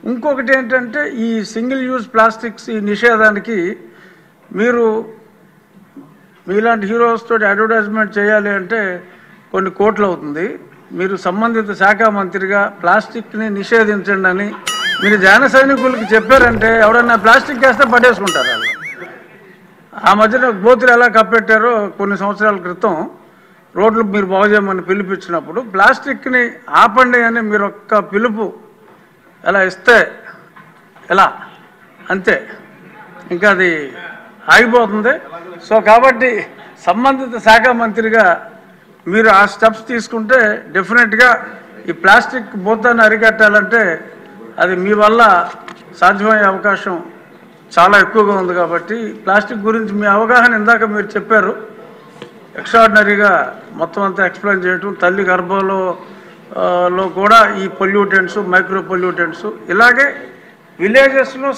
ఇంకొకటి ఏంటంటే ఈ సింగిల్ యూజ్ ప్లాస్టిక్స్ ఈ నిషేధానికి మీరు మీలాంటి హీరోస్ తోటి అడ్వర్టైజ్మెంట్ చేయాలి అంటే కొన్ని కోట్లు అవుతుంది. మీరు సంబంధిత శాఖ మంత్రిగా ప్లాస్టిక్ని నిషేధించండి అని మీరు జన సైనికులకి చెప్పారంటే ఎవడన్నా ప్లాస్టిక్ వేస్తే పట్టేసుకుంటారు వాళ్ళు. ఆ మధ్యన గోతులు ఎలా కప్పెట్టారో కొన్ని సంవత్సరాల క్రితం రోడ్లు మీరు బాగు చేయమని పిలిపించినప్పుడు ప్లాస్టిక్ని ఆపండి అని మీరు ఒక్క పిలుపు ఎలా ఇస్తే ఎలా అంతే ఇంకా అది ఆగిపోతుంది. సో కాబట్టి సంబంధిత శాఖ మంత్రిగా మీరు ఆ స్టెప్స్ తీసుకుంటే డెఫినెట్గా ఈ ప్లాస్టిక్ భూతాన్ని అరికట్టాలంటే అది మీ వల్ల సాధ్యమయ్యే అవకాశం చాలా ఎక్కువగా ఉంది. కాబట్టి ప్లాస్టిక్ గురించి మీ అవగాహన ఇందాక మీరు చెప్పారు, ఎక్స్ట్రాడినరీగా మొత్తం అంతా ఎక్స్ప్లెయిన్ చేయటం, తల్లి గర్భంలో కూడా ఈ పొల్యూటెంట్స్ మైక్రో పొల్యూటెంట్స్ ఇలాగే విలేజెస్లో